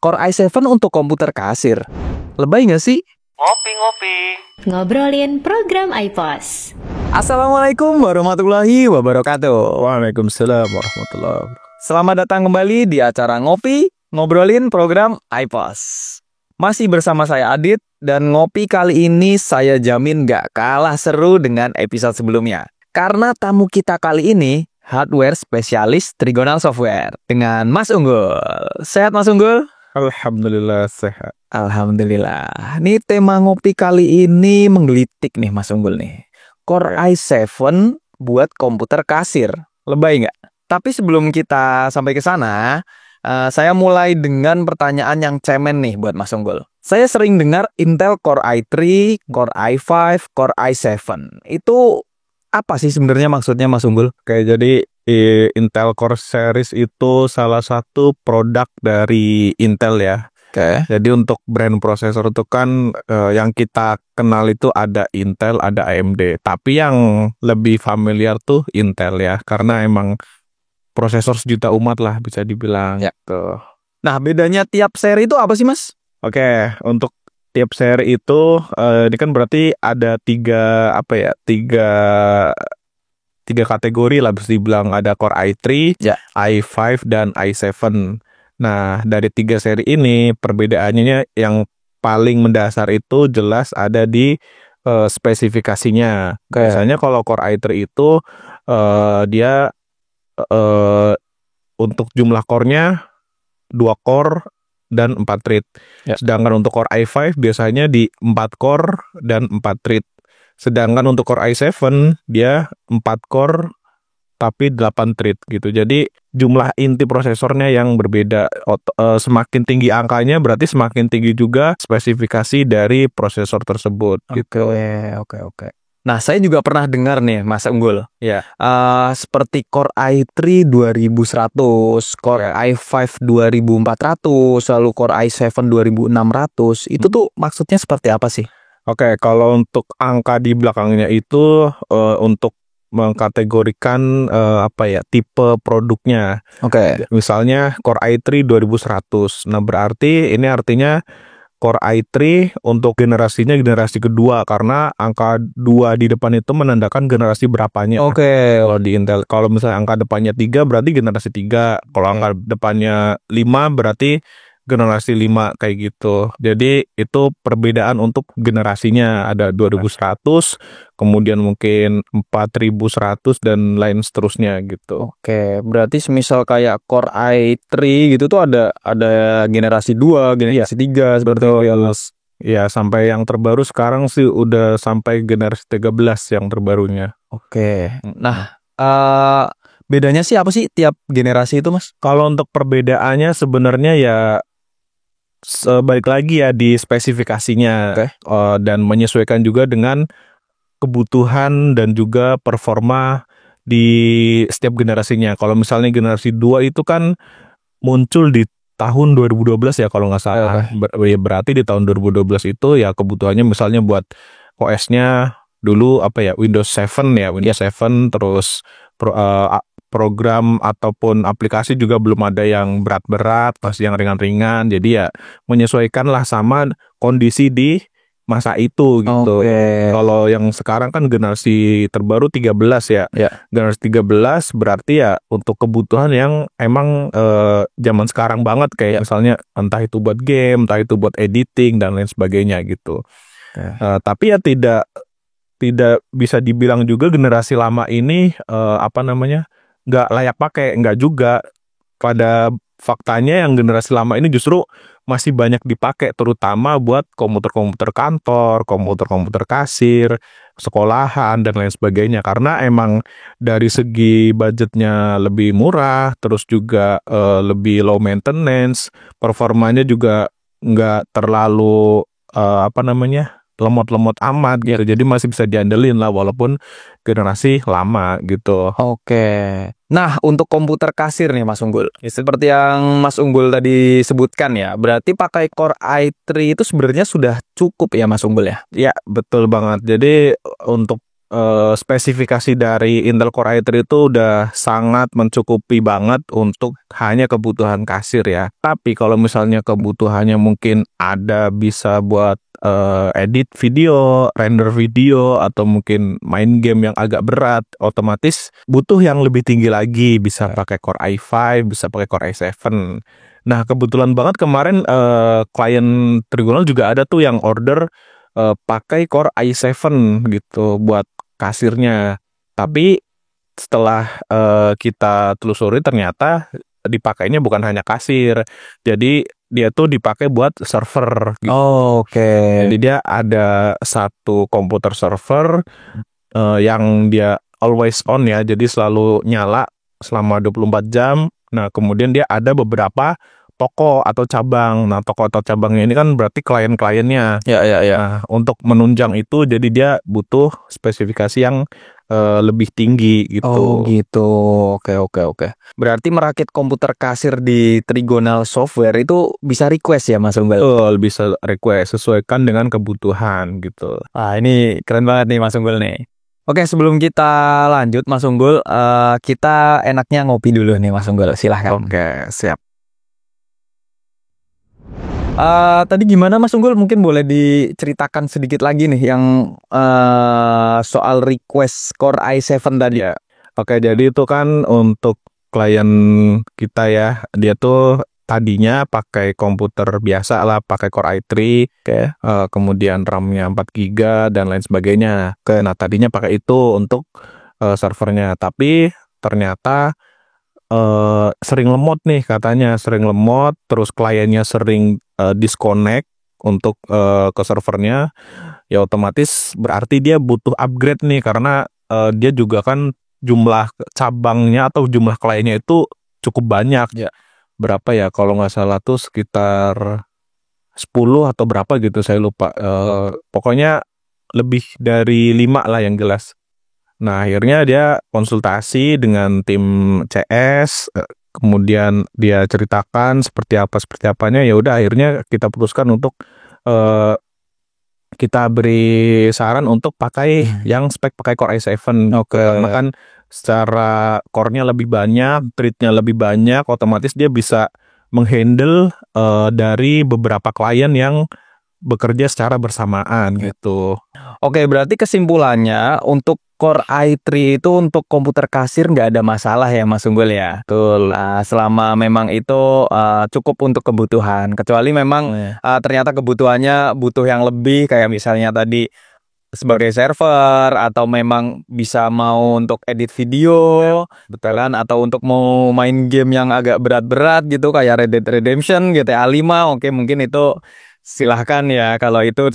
Core i7 untuk komputer kasir. Lebay nggak sih? Ngopi-ngopi. Ngobrolin program iPos. Assalamualaikum warahmatullahi wabarakatuh. Waalaikumsalam warahmatullahi wabarakatuh. Selamat datang kembali di acara Ngopi, ngobrolin program iPos. Masih bersama saya Adit, dan ngopi kali ini saya jamin gak kalah seru dengan episode sebelumnya. Karena tamu kita kali ini hardware spesialis Trigonal Software dengan Mas Unggul. Sehat Mas Unggul? Alhamdulillah sehat. Alhamdulillah. Nih tema ngopi kali ini menggelitik nih Mas Unggul nih. Core i7 buat komputer kasir. Lebay nggak? Tapi sebelum kita sampai ke sana, saya mulai dengan pertanyaan yang cemen nih buat Mas Unggul. Saya sering dengar Intel Core i3, Core i5, Core i7. Itu apa sih sebenarnya maksudnya Mas Unggul? Oke, jadi Intel Core Series itu salah satu produk dari Intel ya. Oke. Jadi untuk brand prosesor itu kan yang kita kenal itu ada Intel, ada AMD. Tapi yang lebih familiar tuh Intel ya, karena emang prosesor sejuta umat lah bisa dibilang. Ya. Tuh. Nah, bedanya tiap seri itu apa sih Mas? Oke, untuk tiap seri itu ini kan berarti ada tiga kategori lah bisa dibilang. Ada Core i3, Ya. i5 dan i7. Nah, dari tiga seri ini perbedaannya yang paling mendasar itu jelas ada di spesifikasinya. Oke. Biasanya kalau Core i3 itu dia untuk jumlah core-nya 2 core dan 4 thread. Ya. Sedangkan untuk Core i5 biasanya di 4 core dan 4 thread. Sedangkan untuk Core i7 dia 4 core tapi 8 thread gitu. Jadi jumlah inti prosesornya yang berbeda. Semakin tinggi angkanya berarti semakin tinggi juga spesifikasi dari prosesor tersebut gitu. Oke. Nah, saya juga pernah dengar nih Mas Unggul. Ya. Seperti Core i3 2100, Core i5 2400, lalu Core i7 2600. Itu tuh maksudnya seperti apa sih? Oke, kalau untuk angka di belakangnya itu untuk mengkategorikan tipe produknya. Oke. Misalnya Core i3 2100. Nah, berarti ini artinya Core i3 untuk generasi kedua, karena angka 2 di depan itu menandakan generasi berapanya. Oke. Kalau di Intel, kalau misalnya angka depannya 3 berarti generasi 3. Kalau angka depannya 5 berarti generasi 5 kayak gitu. Jadi itu perbedaan untuk generasinya. Ada 2100, kemudian mungkin 4100 dan lain seterusnya gitu. Oke, berarti semisal kayak Core i3 gitu tuh ada generasi 2, generasi 3 seperti itu ya. Ya, sampai yang terbaru sekarang sih udah sampai generasi 13 yang terbarunya. Oke. Nah, bedanya sih apa sih tiap generasi itu, Mas? Kalau untuk perbedaannya sebenarnya ya balik lagi ya di spesifikasinya. Oke. Dan menyesuaikan juga dengan kebutuhan dan juga performa di setiap generasinya. Kalau misalnya generasi 2 itu kan muncul di tahun 2012 ya kalau nggak salah. Berarti di tahun 2012 itu ya kebutuhannya misalnya buat OS-nya dulu Windows 7 ya, Windows 7, terus program ataupun aplikasi juga belum ada yang berat-berat, masih yang ringan-ringan. Jadi ya menyesuaikanlah sama kondisi di masa itu gitu. Oke. Kalau yang sekarang kan generasi terbaru 13 ya. Generasi 13 berarti ya untuk kebutuhan yang emang zaman sekarang banget, kayak misalnya entah itu buat game, entah itu buat editing dan lain sebagainya gitu. Tapi ya tidak bisa dibilang juga generasi lama ini nggak layak pakai, nggak juga. Pada faktanya yang generasi lama ini justru masih banyak dipakai, terutama buat komputer-komputer kantor, komputer-komputer kasir, sekolahan dan lain sebagainya, karena emang dari segi budgetnya lebih murah, terus juga lebih low maintenance, performanya juga nggak terlalu lemot-lemot amat gitu. Jadi masih bisa diandelin lah walaupun generasi lama gitu. Oke. Nah, untuk komputer kasir nih Mas Unggul. Seperti yang Mas Unggul tadi sebutkan ya, berarti pakai Core i3 itu sebenarnya sudah cukup ya Mas Unggul ya? Ya, betul banget. Jadi untuk spesifikasi dari Intel Core i3 itu udah sangat mencukupi banget untuk hanya kebutuhan kasir ya. Tapi kalau misalnya kebutuhannya mungkin ada bisa buat edit video, render video, atau mungkin main game yang agak berat, otomatis butuh yang lebih tinggi lagi, bisa pakai Core i5, bisa pakai Core i7. Nah, kebetulan banget kemarin klien Trigonal juga ada tuh yang order pakai Core i7 gitu buat kasirnya. Tapi setelah kita telusuri ternyata dipakainya bukan hanya kasir. Jadi dia tuh dipakai buat server gitu. Jadi dia ada satu komputer server yang dia always on ya. Jadi selalu nyala selama 24 jam. Nah, kemudian dia ada beberapa toko atau cabang. Nah, toko atau cabangnya ini kan berarti klien-kliennya. Nah, untuk menunjang itu jadi dia butuh spesifikasi yang lebih tinggi gitu. Oh gitu. Oke. Berarti merakit komputer kasir di Trigonal Software itu bisa request ya Mas Unggul? Betul, bisa request sesuaikan dengan kebutuhan gitu. Wah, ini keren banget nih Mas Unggul nih. Oke, sebelum kita lanjut Mas Unggul, kita enaknya ngopi dulu nih Mas Unggul. Silahkan. Oke, siap. Tadi gimana Mas Unggul? Mungkin boleh diceritakan sedikit lagi nih yang soal request Core i7 tadi. Ya. Oke, jadi itu kan untuk klien kita ya, dia tuh tadinya pakai komputer biasa lah, pakai Core i3, kemudian RAM-nya 4 GB dan lain sebagainya. Nah, tadinya pakai itu untuk servernya, tapi ternyata sering lemot nih katanya, sering lemot, terus kliennya sering disconnect untuk ke servernya, ya otomatis berarti dia butuh upgrade nih karena dia juga kan jumlah cabangnya atau jumlah kliennya itu cukup banyak. Ya. Berapa ya kalau nggak salah tuh sekitar 10 atau berapa gitu saya lupa. Pokoknya lebih dari 5 lah yang jelas. Nah, akhirnya dia konsultasi dengan tim CS, kemudian dia ceritakan seperti apanya, ya udah akhirnya kita putuskan untuk kita beri saran untuk pakai yang spek pakai Core i7. Karena kan secara core-nya lebih banyak, thread-nya lebih banyak, otomatis dia bisa menghandle dari beberapa klien yang bekerja secara bersamaan gitu. Oke, berarti kesimpulannya untuk Core i3 itu untuk komputer kasir nggak ada masalah ya Mas Unggul ya. Betul. Selama memang itu cukup untuk kebutuhan. Kecuali memang ternyata kebutuhannya butuh yang lebih, kayak misalnya tadi sebagai server, atau memang bisa mau untuk edit video, betul kan? Atau untuk mau main game yang agak berat-berat gitu kayak Red Dead Redemption, GTA 5, oke mungkin itu silahkan ya. Kalau itu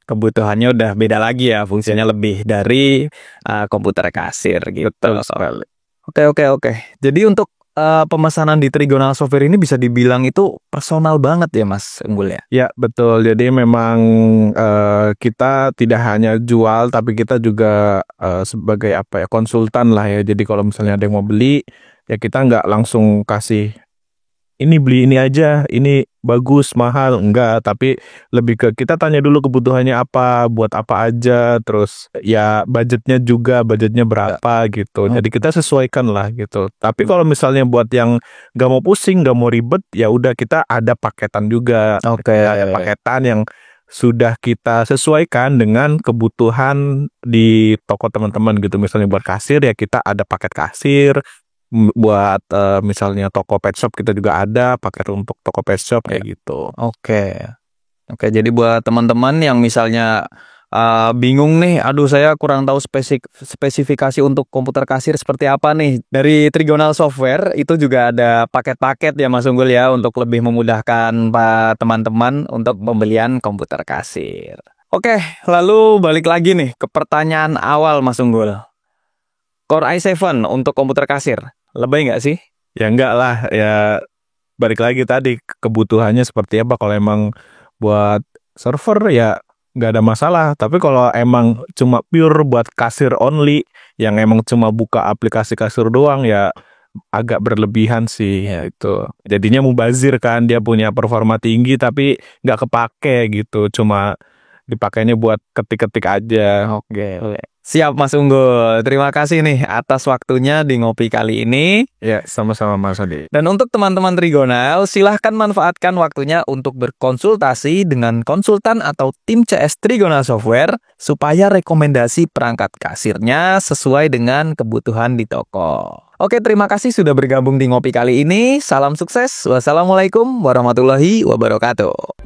kebutuhannya udah beda lagi ya, fungsinya lebih dari komputer kasir gitu. Oke. Jadi untuk pemesanan di Trigonal Software ini bisa dibilang itu personal banget ya Mas Unggul ya? Ya betul, jadi memang kita tidak hanya jual tapi kita juga sebagai konsultan lah ya. Jadi kalau misalnya ada yang mau beli ya kita nggak langsung kasih ini beli ini aja, ini bagus, mahal, enggak, tapi lebih ke kita tanya dulu kebutuhannya apa, buat apa aja, terus ya budgetnya berapa gitu. Jadi kita sesuaikan lah gitu. Tapi kalau misalnya buat yang nggak mau pusing, nggak mau ribet, ya udah kita ada paketan juga. Ada paketan yang sudah kita sesuaikan dengan kebutuhan di toko teman-teman gitu. Misalnya buat kasir ya kita ada paket kasir. Buat misalnya toko pet shop kita juga ada paket untuk toko pet shop kayak gitu. Oke, jadi buat teman-teman yang misalnya bingung nih, aduh saya kurang tahu spesifikasi untuk komputer kasir seperti apa nih, dari Trigonal Software itu juga ada paket-paket ya Mas Unggul ya, untuk lebih memudahkan teman-teman untuk pembelian komputer kasir. Oke, lalu balik lagi nih ke pertanyaan awal Mas Unggul. Core i7 untuk komputer kasir lebay nggak sih? Ya enggak lah, ya balik lagi tadi kebutuhannya seperti apa. Kalau emang buat server ya nggak ada masalah. Tapi kalau emang cuma pure buat kasir only, yang emang cuma buka aplikasi kasir doang ya agak berlebihan sih ya itu. Jadinya mubazir kan, dia punya performa tinggi tapi nggak kepake gitu. Cuma dipakainya buat ketik-ketik aja. Oke. Siap Mas Unggul. Terima kasih nih atas waktunya di ngopi kali ini. Ya, sama-sama Mas Adi. Dan untuk teman-teman Trigonal, silahkan manfaatkan waktunya untuk berkonsultasi dengan konsultan atau tim CS Trigonal Software supaya rekomendasi perangkat kasirnya sesuai dengan kebutuhan di toko. Oke, terima kasih sudah bergabung di ngopi kali ini. Salam sukses. Wassalamualaikum warahmatullahi wabarakatuh.